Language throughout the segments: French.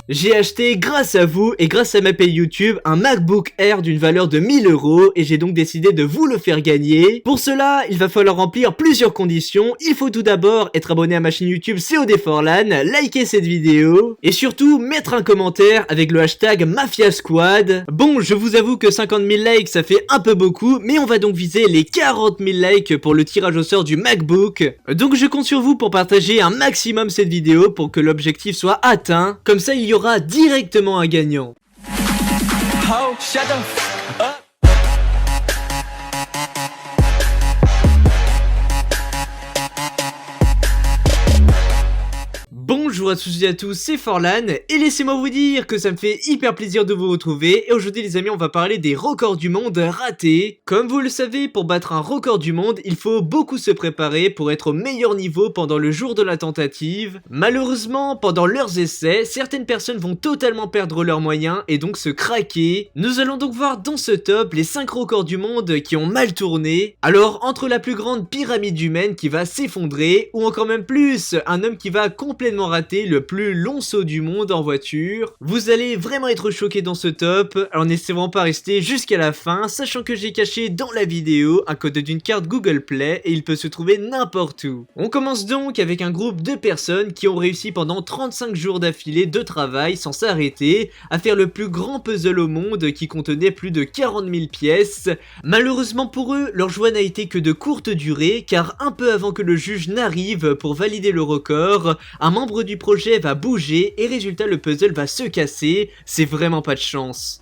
J'ai acheté grâce à vous et grâce à ma paye YouTube un MacBook Air d'une valeur de 1000 € et j'ai donc décidé de vous le faire gagner. Pour cela, il va falloir remplir plusieurs conditions. Il faut tout d'abord être abonné à ma chaîne YouTube COD4LAN, liker cette vidéo et surtout mettre un commentaire avec le hashtag MafiaSquad. Bon, je vous avoue que 50 000 likes ça fait un peu beaucoup, mais on va donc viser les 40 000 likes pour le tirage au sort du MacBook. Donc je compte sur vous pour partager un maximum cette vidéo pour que l'objectif soit atteint. Comme ça, il y aura directement un gagnant. Oh, shut the f up. Bonjour à tous et à tous, c'est Forlan et laissez-moi vous dire que ça me fait hyper plaisir de vous retrouver et aujourd'hui les amis on va parler des records du monde ratés. Comme vous le savez, pour battre un record du monde, il faut beaucoup se préparer pour être au meilleur niveau pendant le jour de la tentative. Malheureusement, pendant leurs essais, certaines personnes vont totalement perdre leurs moyens et donc se craquer. Nous allons donc voir dans ce top les 5 records du monde qui ont mal tourné. Alors entre la plus grande pyramide humaine qui va s'effondrer ou encore même plus, un homme qui va complètement rater le plus long saut du monde en voiture. Vous allez vraiment être choqués dans ce top, alors n'hésitez vraiment pas à rester jusqu'à la fin, sachant que j'ai caché dans la vidéo un code d'une carte Google Play et il peut se trouver n'importe où. On commence donc avec un groupe de personnes qui ont réussi pendant 35 jours d'affilée de travail sans s'arrêter à faire le plus grand puzzle au monde qui contenait plus de 40 000 pièces. Malheureusement pour eux, leur joie n'a été que de courte durée car un peu avant que le juge n'arrive pour valider le record, un membre du projet va bouger et résultat le puzzle va se casser, c'est vraiment pas de chance.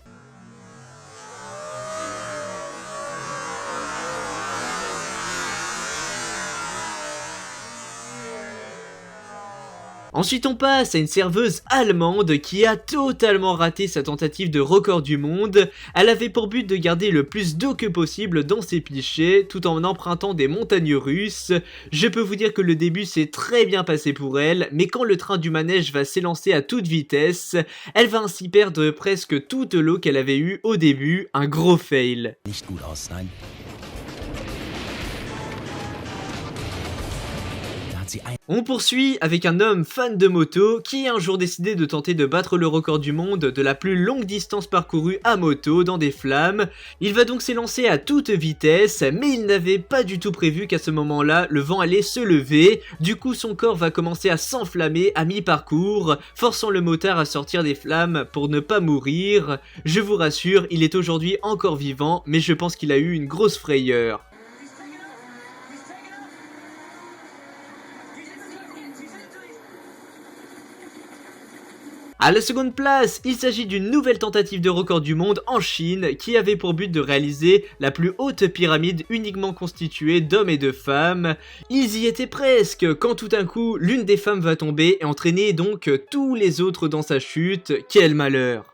Ensuite on passe à une serveuse allemande qui a totalement raté sa tentative de record du monde. Elle avait pour but de garder le plus d'eau que possible dans ses pichets tout en empruntant des montagnes russes. Je peux vous dire que le début s'est très bien passé pour elle, mais quand le train du manège va s'élancer à toute vitesse, elle va ainsi perdre presque toute l'eau qu'elle avait eue au début, un gros fail. On poursuit avec un homme fan de moto qui a un jour décidé de tenter de battre le record du monde de la plus longue distance parcourue à moto dans des flammes. Il va donc s'élancer à toute vitesse, mais il n'avait pas du tout prévu qu'à ce moment-là, le vent allait se lever. Du coup, son corps va commencer à s'enflammer à mi-parcours, forçant le motard à sortir des flammes pour ne pas mourir. Je vous rassure, il est aujourd'hui encore vivant, mais je pense qu'il a eu une grosse frayeur. À la seconde place, il s'agit d'une nouvelle tentative de record du monde en Chine qui avait pour but de réaliser la plus haute pyramide uniquement constituée d'hommes et de femmes. Ils y étaient presque quand tout d'un coup l'une des femmes va tomber et entraîner donc tous les autres dans sa chute. Quel malheur!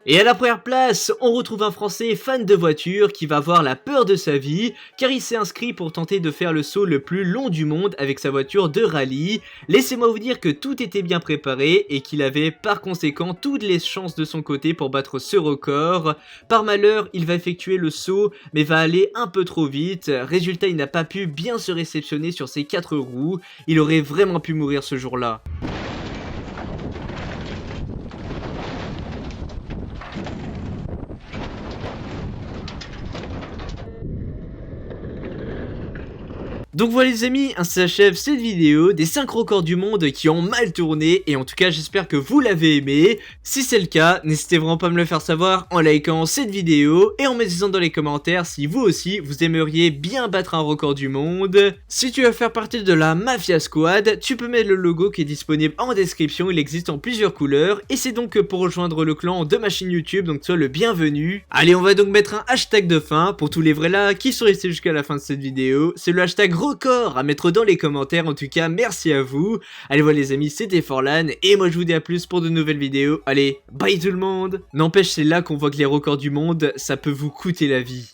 Et à la première place, on retrouve un Français fan de voiture qui va avoir la peur de sa vie car il s'est inscrit pour tenter de faire le saut le plus long du monde avec sa voiture de rallye. Laissez-moi vous dire que tout était bien préparé et qu'il avait par conséquent toutes les chances de son côté pour battre ce record. Par malheur, il va effectuer le saut mais va aller un peu trop vite. Résultat, il n'a pas pu bien se réceptionner sur ses 4 roues. Il aurait vraiment pu mourir ce jour-là. Donc voilà les amis, ainsi s'achève cette vidéo des 5 records du monde qui ont mal tourné et en tout cas j'espère que vous l'avez aimé. Si c'est le cas, n'hésitez vraiment pas à me le faire savoir en likant cette vidéo et en me disant dans les commentaires si vous aussi vous aimeriez bien battre un record du monde. Si tu veux faire partie de la Mafia Squad, tu peux mettre le logo qui est disponible en description, il existe en plusieurs couleurs et c'est donc pour rejoindre le clan de ma chaîne YouTube, donc sois le bienvenu. Allez, on va donc mettre un hashtag de fin pour tous les vrais là qui sont restés jusqu'à la fin de cette vidéo, c'est le hashtag record à mettre dans les commentaires. En tout cas merci à vous. Allez voilà les amis, c'était Forlan et moi je vous dis à plus pour de nouvelles vidéos. Allez, bye tout le monde. N'empêche, c'est là qu'on voit que les records du monde ça peut vous coûter la vie.